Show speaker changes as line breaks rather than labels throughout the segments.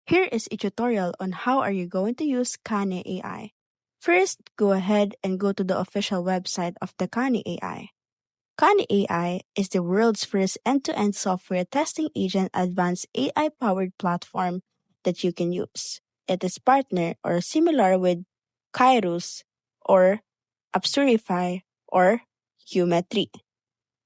Here is a tutorial on how are you going to use Kane AI. First, go ahead and go to the official website of the Kane AI. Kane AI is the world's first end-to-end software testing agent advanced AI-powered platform that you can use. It is partner or similar with Kairos or Absurify or Qmetry.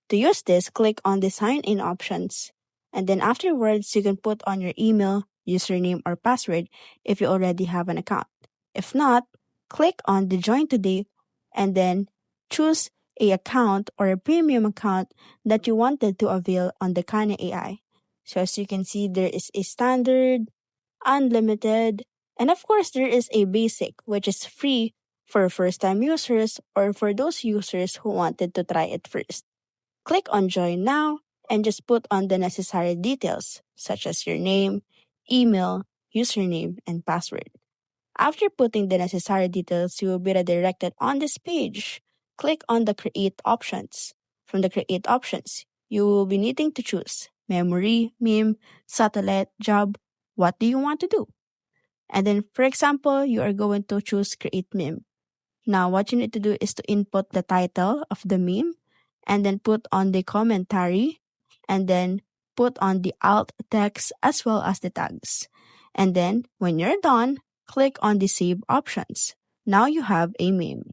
To use this, click on the sign-in options. And then afterwards, you can put on your email, username, or password if you already have an account. If not, click on the Join Today and then choose a account or a premium account that you wanted to avail on the Kane AI. So as you can see, there is a standard, unlimited, and of course, there is a basic, which is free for first-time users or for those users who wanted to try it first. Click on Join Now and just put on the necessary details, such as your name, email, username, and password. After putting the necessary details, you will be redirected on this page. Click on the Create options. From the Create options, you will be needing to choose memory, meme, satellite, job. What do you want to do? And then, for example, you are going to choose Create Meme. Now, what you need to do is to input the title of the meme and then put on the commentary and then put on the alt text as well as the tags. And then when you're done, click on the save options. Now you have a meme.